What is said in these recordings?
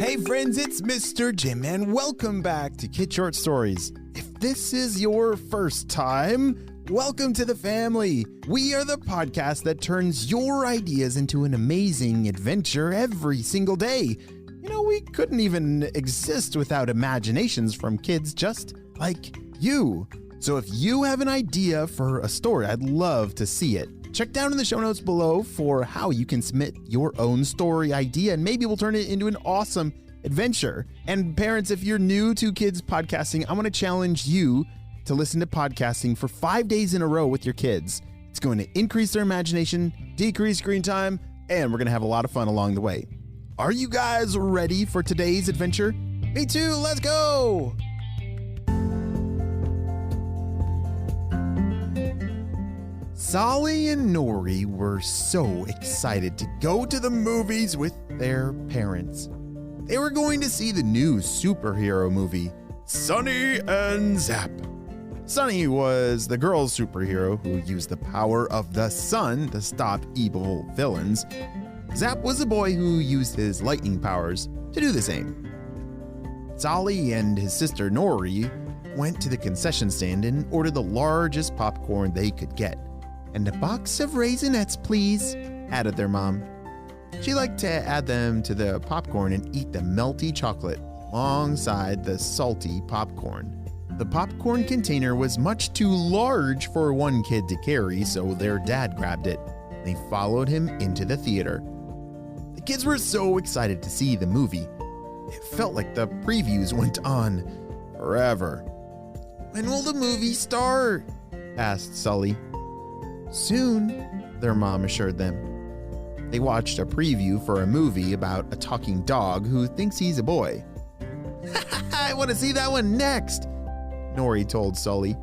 Hey friends, it's Mr. Jim and welcome back to Kid Short Stories. If this is your first time, welcome to the family. We are the podcast that turns your ideas into an amazing adventure every single day. You know, we couldn't even exist without imaginations from kids just like you. So if you have an idea for a story, I'd love to see it. Check down in the show notes below for how you can submit your own story idea, and maybe we'll turn it into an awesome adventure. And parents, if you're new to kids podcasting, I want to challenge you to listen to podcasting for 5 days in a row with your kids. It's going to increase their imagination, decrease screen time, and we're going to have a lot of fun along the way. Are you guys ready for today's adventure? Me too, let's go! Solly and Nori were so excited to go to the movies with their parents. They were going to see the new superhero movie, Sonny and Zap. Sonny was the girl's superhero who used the power of the sun to stop evil villains. Zap was the boy who used his lightning powers to do the same. Solly and his sister Nori went to the concession stand and ordered the largest popcorn they could get. "And a box of Raisinets, please," added their mom. She liked to add them to the popcorn and eat the melty chocolate alongside the salty popcorn. The popcorn container was much too large for one kid to carry, so their dad grabbed it. They followed him into the theater. The kids were so excited to see the movie. It felt like the previews went on forever. "When will the movie start?" asked Sully. "Soon," their mom assured them. They watched a preview for a movie about a talking dog who thinks he's a boy. "I want to see that one next," Nori told Sully.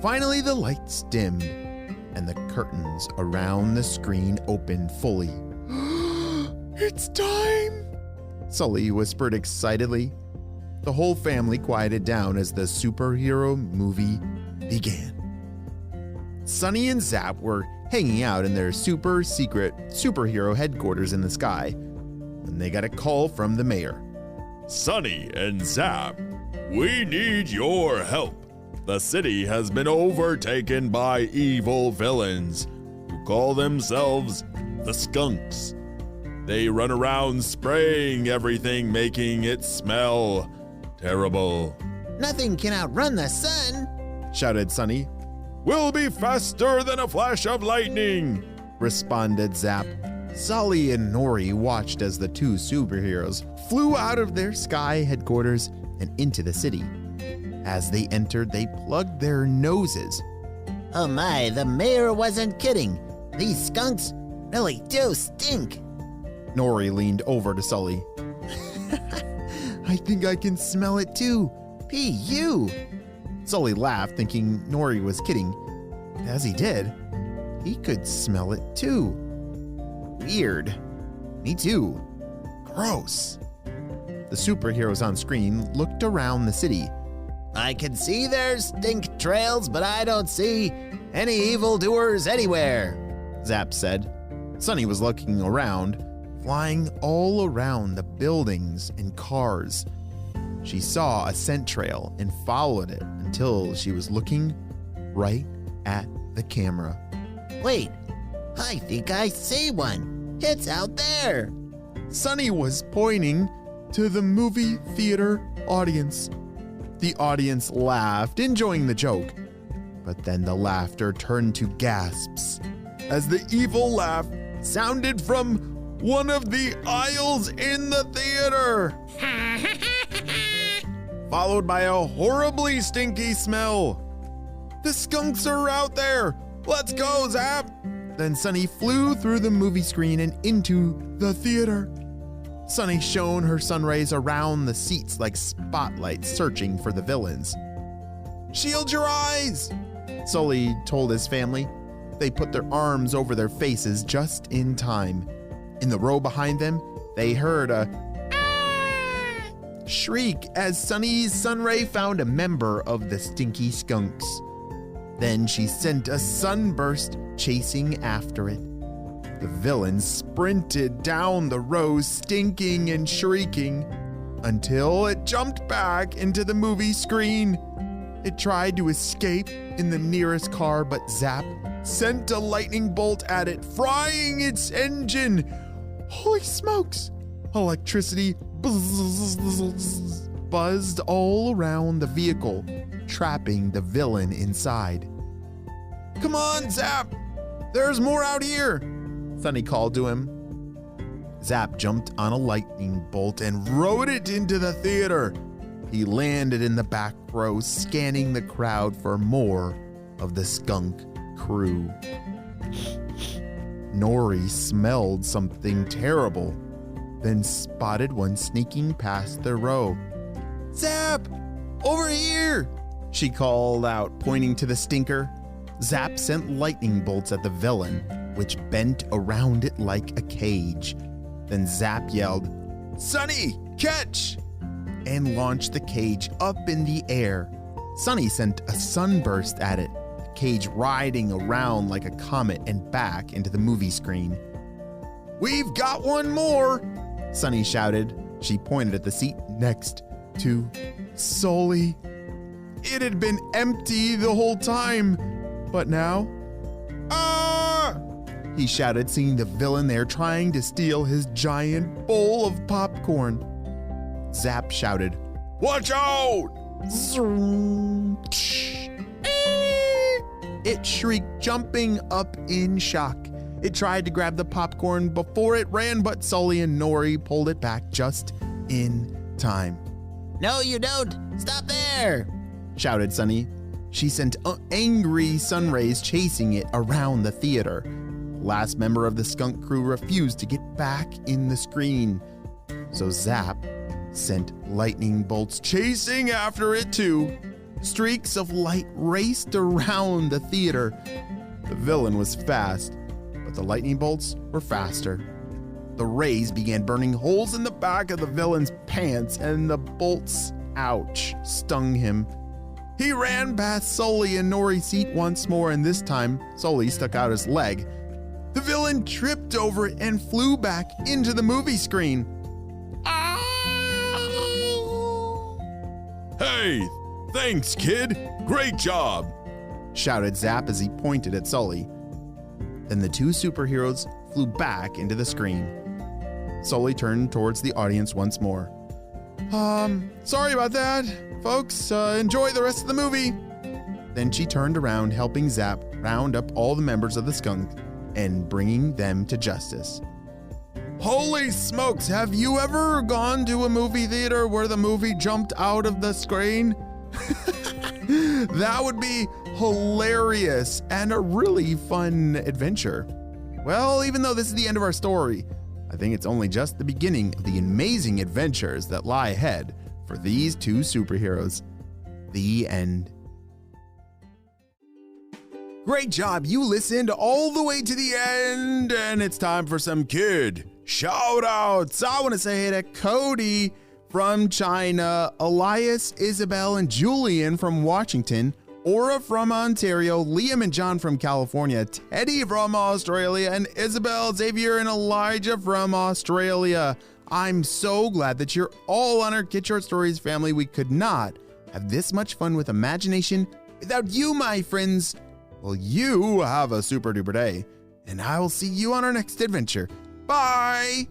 Finally, the lights dimmed and the curtains around the screen opened fully. "It's time," Sully whispered excitedly. The whole family quieted down as the superhero movie began. Sonny and Zap were hanging out in their super secret superhero headquarters in the sky when they got a call from the mayor. "Sonny and Zap, we need your help. The city has been overtaken by evil villains who call themselves the Skunks. They run around spraying everything, making it smell terrible." "Nothing can outrun the sun," shouted Sonny. "We'll be faster than a flash of lightning," responded Zap. Sully and Nori watched as the two superheroes flew out of their sky headquarters and into the city. As they entered, they plugged their noses. "Oh my, the mayor wasn't kidding. These skunks really do stink." Nori leaned over to Sully. "I think I can smell it too. P.U." Sully laughed, thinking Nori was kidding. As he did, he could smell it too. Weird. Me too. Gross. The superheroes on screen looked around the city. "I can see their stink trails, but I don't see any evildoers anywhere," Zap said. Sonny was looking around, flying all around the buildings and cars. She saw a scent trail and followed it until she was looking right at the camera. "Wait, I think I see one. It's out there." Sonny was pointing to the movie theater audience. The audience laughed, enjoying the joke. But then the laughter turned to gasps as the evil laugh sounded from one of the aisles in the theater, followed by a horribly stinky smell. "The skunks are out there! Let's go, Zap!" Then Sonny flew through the movie screen and into the theater. Sonny shone her sun rays around the seats like spotlights searching for the villains. "Shield your eyes!" Sully told his family. They put their arms over their faces just in time. In the row behind them, they heard a shriek as Sonny's sunray found a member of the stinky skunks. Then she sent a sunburst chasing after it. The villain sprinted down the row, stinking and shrieking, until it jumped back into the movie screen. It tried to escape in the nearest car, but Zap sent a lightning bolt at it, frying its engine. Holy smokes! Electricity buzzed all around the vehicle, trapping the villain inside. Come on, Zap! There's more out here! Sunny called to him. Zap jumped on a lightning bolt and rode it into the theater. He landed in the back row, scanning the crowd for more of the skunk crew. Nori smelled something terrible, then spotted one sneaking past the row. Zap! Over here! She called out, pointing to the stinker. Zap sent lightning bolts at the villain, which bent around it like a cage. Then Zap yelled, Sunny, catch! And launched the cage up in the air. Sunny sent a sunburst at it, the cage riding around like a comet and back into the movie screen. We've got one more, Sunny shouted. She pointed at the seat next to Sully. It had been empty the whole time, but now, he shouted, seeing the villain there trying to steal his giant bowl of popcorn. Zap shouted, Watch out! It shrieked, jumping up in shock. It tried to grab the popcorn before it ran, but Sully and Nori pulled it back just in time. No, you don't! Stop there! Shouted Sunny. She sent angry sun rays chasing it around the theater. The last member of the skunk crew refused to get back in the screen, so Zap sent lightning bolts chasing after it too. Streaks of light raced around the theater. The villain was fast, but the lightning bolts were faster. The rays began burning holes in the back of the villain's pants, and the bolts, ouch, stung him. He ran past Sully and Nori's seat once more, and this time Sully stuck out his leg. The villain tripped over it and flew back into the movie screen. Hey, thanks, kid. Great job, shouted Zap as he pointed at Sully. Then the two superheroes flew back into the screen. Sully turned towards the audience once more. Sorry about that, folks. Enjoy the rest of the movie. Then she turned around, helping Zap round up all the members of the skunk and bringing them to justice. Holy smokes, have you ever gone to a movie theater where the movie jumped out of the screen? That would be hilarious and a really fun adventure. Well, even though this is the end of our story, I think it's only just the beginning of the amazing adventures that lie ahead for these two superheroes. The end. Great job, you listened all the way to the end, and it's time for some kid shout outs. I want to say hey to Cody from China, Elias, Isabel, and Julian from Washington, Aura from Ontario, Liam and John from California, Teddy from Australia, and Isabel, Xavier, and Elijah from Australia. I'm so glad that you're all on our Kid Short Stories family. We could not have this much fun with imagination without you, my friends. Well, you have a super duper day, and I will see you on our next adventure. Bye!